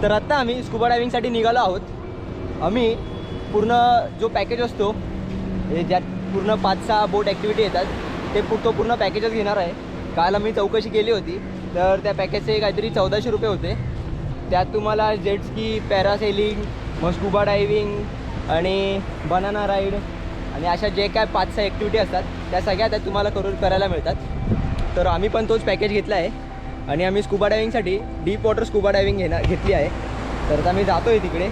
तर आत्ता आम्ही स्कुबा डायव्हिंगसाठी निघालो आहोत। आम्ही पूर्ण जो पॅकेज असतो ज्यात पूर्ण 5-6 बोट ॲक्टिव्हिटी येतात ते तो पूर्ण पॅकेजच घेणार आहे। काल आम्ही चौकशी केली होती तर त्या पॅकेजचे काहीतरी 1400 रुपये होते। त्यात तुम्हाला जेट स्की, पॅरासेलिंग, मग स्कुबा डायव्हिंग आणि बनाना राईड आणि अशा जे काय 5-6 ॲक्टिव्हिटी असतात त्या सगळ्या त्यात तुम्हाला करायला मिळतात। तर आम्ही पण तोच पॅकेज घेतला आहे आणि आम्ही स्कुबा डायव्हिंगसाठी डीप वॉटर स्कुबा डायव्हिंग घेतली आहे। तर आता मी जातो आहे तिकडे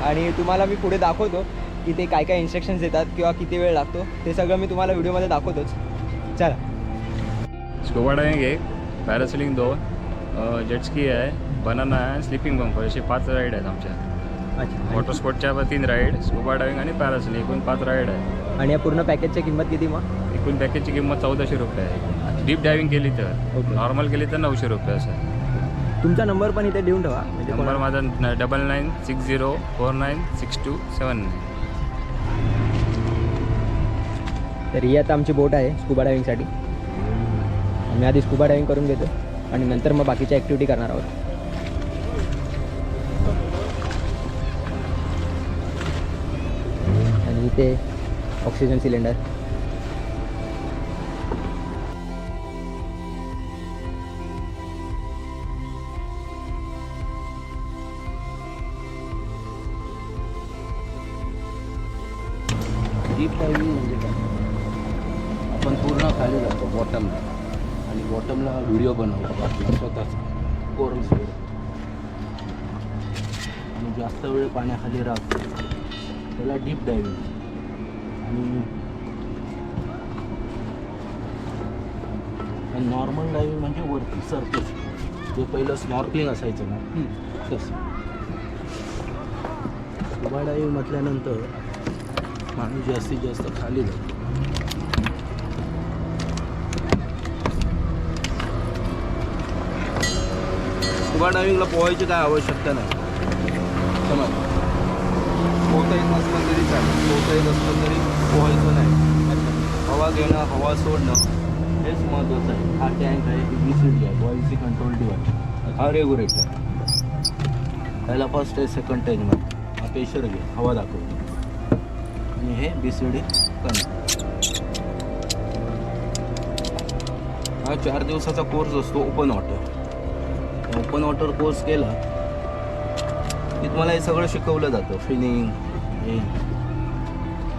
आणि तुम्हाला मी पुढे दाखवतो की ते काय काय इन्स्ट्रक्शन्स देतात किंवा किती वेळ लागतो ते सगळं मी तुम्हाला व्हिडिओमध्ये दाखवतोच। चला। स्कुबा डायव्हिंग एक, पॅरासेलिंग 2, जेट स्की आहे, बनाना आहे, स्लिपिंग बंपर असे 5 राईड आहेत आमच्या। अच्छा। वॉटर स्पोर्टच्या 3 राईड, स्कुबा डायव्हिंग आणि पॅरासेलिंग एकूण 5 राईड आहे। आणि या पूर्ण पॅकेजची किंमत किती मग? एकूण पॅकेजची किंमत 1400 रुपये आहे। डीप डायव्हिंग केली तर, नॉर्मल केली तर 900 रुपये असं आहे। तुमचा नंबर पण इथे देऊन ठेवा म्हणजे नंबर माझा 9960496279। तर ही आता आमची बोट आहे स्कुबा डायव्हिंगसाठी। आम्ही आधी स्कुबा डायव्हिंग करून घेतो आणि नंतर मग बाकीच्या ॲक्टिव्हिटी करणार आहोत। आणि इथे ऑक्सिजन सिलेंडर, डीप डायव्हिंग म्हणजे काय, आपण पूर्ण खाली जातो बॉटमला आणि बॉटमला व्हिडिओ बनवतो आपला स्वतःचा कोरल स्पीड आणि जास्त वेळ पाण्याखाली राहतो त्याला डीप डायव्हिंग। आणि नॉर्मल डायव्हिंग म्हणजे वरती सरफेस, जे पहिलं स्नॉर्कलिंग असायचं ना तसं। स्कुबा डायव्हिंग म्हटल्यानंतर माणूस जास्तीत जास्त खाली जातो। स्कुबा डायव्हिंगला पोहायची काय आवश्यकता नाही। समज पोहता येत नसलं तरी चालेल, पोहता येत असलं तरी पोहायचं नाही। हवा घेणं, हवा सोडणं हेच महत्त्वाचं आहे। हा टँक आहे, BCD आहे, बॉइल्सी कंट्रोल डिव्हाइस, हा रेग्युलेटर। पहिला फर्स्ट आहे, सेकंड टँकमध्ये हा प्रेशर घे, हवा दाखवतो आणि हे BCD कमी। हा 4 दिवसाचा कोर्स असतो open water. Open water course केला की तुम्हाला हे सगळं शिकवलं जातं, फिनिंग, हे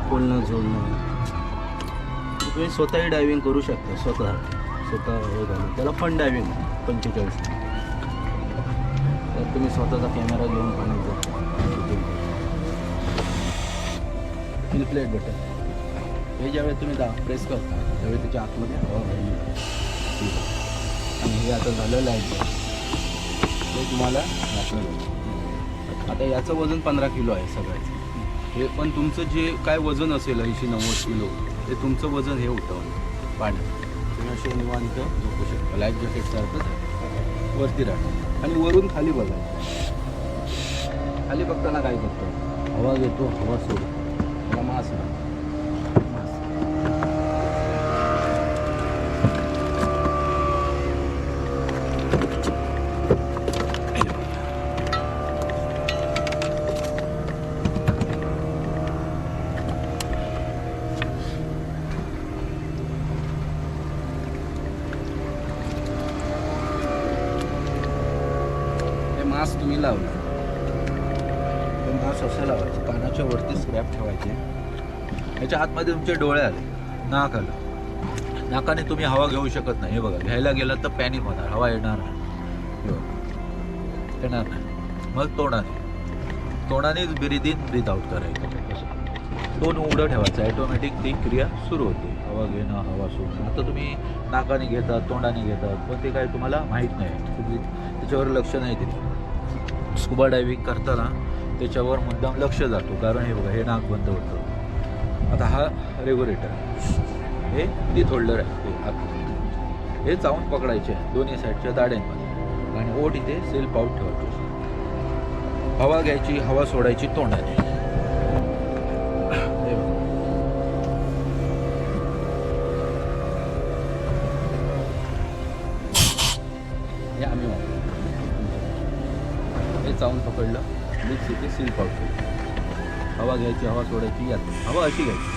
खोलणं झोलणं। तुम्ही स्वतःही डायव्हिंग करू शकता, स्वतः हे घालून, त्याला फन डायव्हिंग 45। तर तुम्ही स्वतःचा कॅमेरा घेऊन पाण्यात जाता, इन्फ्लेट बटन हे ज्यावेळी तुम्ही प्रेस करता त्यावेळी त्याच्या आतमध्ये हवा भरली आणि हे आता झालं लाईट हे तुम्हाला दाखवलं जातं। आता याचं वजन 15 किलो आहे सगळ्याचं। हे पण तुमचं जे काय वजन असेल 80-90 किलो ते तुमचं वजन हे उठवणं पाण्यात। तुम्ही असे निवांत झोपू शकता, लाईफ जॅकेटसारखंच वरती राहतं आणि वरून खाली बघा। खाली बघताना काय करतो, हवा घेतो, हवा सोडतो, त्याला मास राहतो। मास्क तुम्ही लावला, तो मास्क असं लावायचं, कानाच्या वरती स्क्रॅप ठेवायचे, याच्या आतमध्ये तुमचे डोळे आले, नाक आलं, नाकाने तुम्ही हवा घेऊ शकत नाही। हे बघा, घ्यायला गेलं तर पॅनिक होणार, हवा येणार नाही, येणार नाही। मग तोंडानेच ब्रीथ इन ब्रीथ आउट करायचं, तोंड उघडं ठेवायचं, ॲटोमॅटिक ती क्रिया सुरू होते, हवा घेणं, हवा सोडणं। आता तुम्ही नाकाने घेतात, तोंडाने घेतात, पण ते काय तुम्हाला माहीत नाही, तुम्ही त्याच्यावर लक्ष नाही देत। स्कुबा डायव्हिंग करताना त्याच्यावर मुद्दाम लक्ष जातो, कारण हे बघा, हे नाक बंद होतं। आता हा रेग्युलेटर, हे ब्रीथ होल्डर आहे, हे चावून पकडायचे दोन्ही साईडच्या दाड्यांमध्ये आणि ओठ इथे सेल्फ आउट ठेवायची, हवा घ्यायची, हवा सोडायची तोंडाने। हे चावून पकडलं, लिप्स इथे सील पावतो. हवा घ्यायची, हवा सोडायची, यात हवा अशी घ्यायची.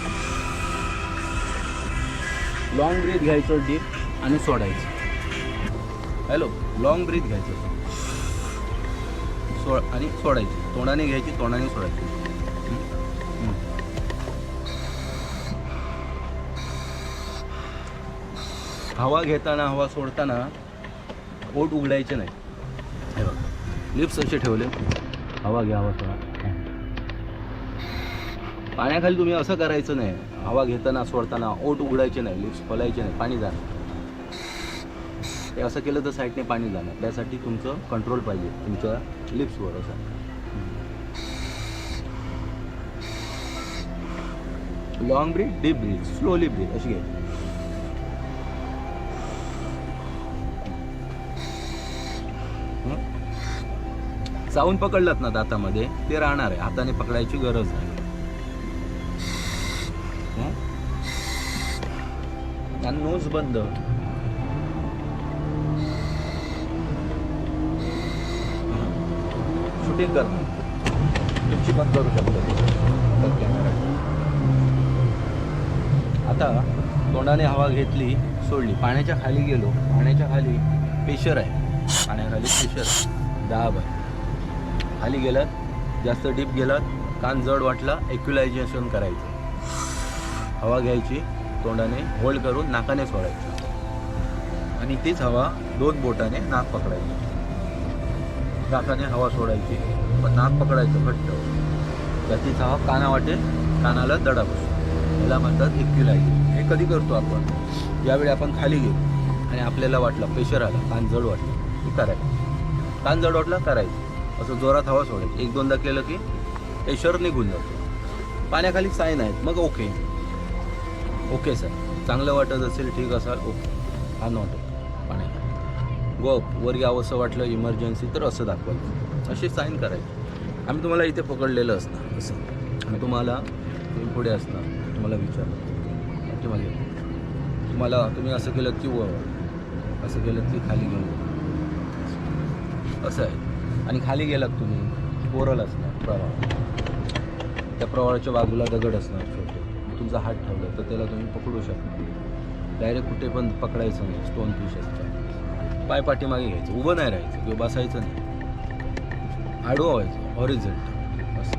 लॉंग ब्रीथ घ्यायचं डीप आणि सोडायचं. हॅलो, लॉंग ब्रीथ घ्यायचं आणि सोडायची. तोंडाने घ्यायची, तोंडाने सोडायची. हवा घेताना, हवा सोडताना ओठ उघडायचे नाही. हे बघा, लिप्स असे ठेवले, हवा घ्या, हवा सोडा. पाण्याखाली तुम्ही असं करायचं नाही. हवा घेताना सोडताना ओठ उघडायचे नाही, लिप्स खोलायचे नाही, पाणी जाणार. ते असं केलं तर साईडने पाणी जाणार. त्यासाठी तुमचं कंट्रोल पाहिजे तुमच्या लिप्सवर. असं long breath, deep breath, slowly breath अशी घ्यायची. चावून पकडलात ना दातामध्ये, ते राहणार आहे. हाताने पकडायची गरज नाही. आणि नोज बंद. शूटिंग करणं तुमची बंद करू शकता कॅमेरा. आता तोंडाने हवा घेतली, सोडली, पाण्याच्या खाली गेलो. पाण्याच्या खाली प्रेशर आहे, पाण्याखाली प्रेशर आहे, दाब आहे. खाली गेलात, जास्त डीप गेलात, कान जड वाटला, एक्युलायझेशन करायचं. हवा घ्यायची, तोंडाने होल्ड करून नाकाने सोडायची आणि तीच हवा 2 बोटाने नाक पकडायची. नाकाने हवा सोडायची, पण नाक पकडायचं घट्ट. त्याचीच हवा कानावाटे, कानाला दडा बसतो. याला म्हणतात एक्युलायझेशन. हे कधी करतो आपण? ज्यावेळी आपण खाली गेलो आणि आपल्याला वाटलं प्रेशर आला, कान जड वाटलं, हे करायचं. कान जड वाटला, करायचं. असं जोरात हवा सोडायची. 1-2दा केलं की प्रेशर निघून जातो. पाण्याखाली साईन आहेत, मग ओके ओके सर, चांगलं वाटत असेल, ठीक असाल, ओके. हा नॉट पाण्याखाली गो वर यावंसं वाटलं इमर्जन्सी तर असं दाखवायचं. असे साईन करायचे. आम्ही तुम्हाला इथे पकडलेलं असणार असं, आणि तुम्हाला तुम्ही पुढे असणार. तुम्हाला विचारलं तुम्हाला तुम्ही असं केलं की वर, असं केलं की खाली घेऊन, असं आहे. आणि खाली गेलात तुम्ही, कोरल असणार प्रवाळ, त्या प्रवाळाच्या बाजूला दगड असणार छोटे. तुमचा हात ठेवला तर त्याला तुम्ही पकडू शकता. डायरेक्ट कुठे पण पकडायचं नाही. स्टोन फिशेसचा पाय पाठीमागे घ्यायचं, उभं नाही राहायचं किंवा बसायचं नाही. आडवं व्हायचं, हॉरिझॉन्टल असं.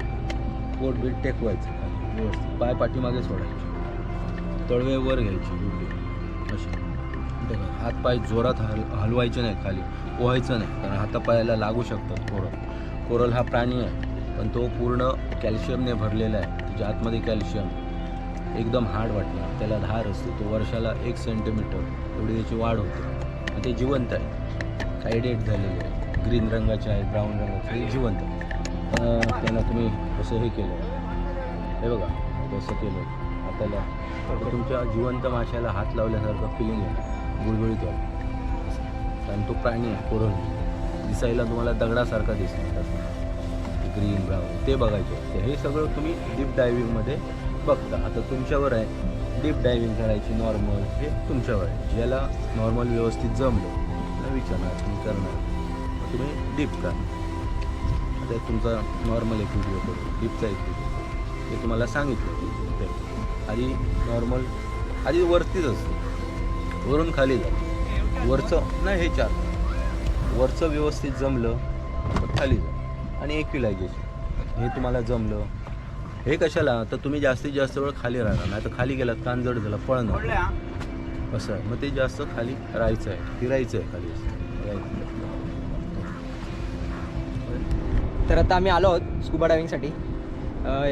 पोट बीट टेकवायचं खाली व्यवस्थित. पाय पाठीमागे सोडायचे, तळवे वर घ्यायची गुडघे अशी. हात पाय जोरात हलवायचे नाही, खाली पोहायचं नाही, कारण हातापायाला लागू शकतात. कोरल हा प्राणी आहे, पण तो पूर्ण कॅल्शियमने भरलेला आहे. त्याच्या आतमध्ये कॅल्शियम एकदम हार्ड वाटणार. त्याला धार असते. तो वर्षाला 1 सेंटीमीटर एवढी त्याची वाढ होते. आणि ते जिवंत आहे. काही डेट झालेले आहे, ग्रीन रंगाचे आहे, ब्राऊन रंगाचे, हे जिवंत आहे. त्यांना तुम्ही कसं हे केलं, हे बघा कसं केलं हाताला, तर तुमच्या जिवंत माशाला हात लावल्यासारखं फिलिंग आहे, गुळगुळीत वाटतं. कारण तो प्राणी आहे, कोरल. दिसायला तुम्हाला दगडासारखा दिसणार, ग्रीन ब्राऊन, ते बघायचे असते. हे सगळं तुम्ही डीप डायव्हिंगमध्ये बघता. आता तुमच्यावर आहे डीप डायव्हिंग करायची, नॉर्मल, हे तुमच्यावर आहे. ज्याला नॉर्मल व्यवस्थित जमलं त्याला विचारणार, तुम्ही करणार, तुम्ही डीप करा. आता तुमचा नॉर्मल एक व्हिडिओ करू, डीपचा एक व्हिडिओ, ते तुम्हाला सांगितलं. ते आधी नॉर्मल, आधी वरतीच असतं, वरून खाली जातं. वरचं नाही, हे 4 वरचं व्यवस्थित जमलं तर खाली जा. आणि एक्युलायझेशन हे तुम्हाला जमलं. हे कशाला? तर तुम्ही जास्तीत जास्त वेळ खाली राहणार, नाही तर खाली गेलात कान जड झाला, पळणार असं आहे. मग ते जास्त खाली राहायचं आहे, फिरायचं आहे खाली. तर आता आम्ही आलो आहोत स्कुबा डायव्हिंगसाठी.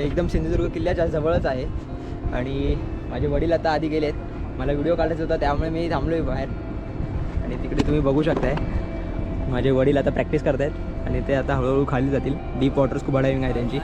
एकदम सिंधुदुर्ग किल्ल्याच्या जवळच आहे. आणि माझे वडील आता आधी गेलेत, मला व्हिडिओ काढायचा होता त्यामुळे मी थांबलो आहे बाहेर. आणि तिकडे तुम्ही बघू शकताय माझे वडील आता प्रॅक्टिस करत आहेत आणि ते आता हळूहळू खाली जातील. डीप वॉटर स्कुबा डायव्हिंग आहे त्यांची.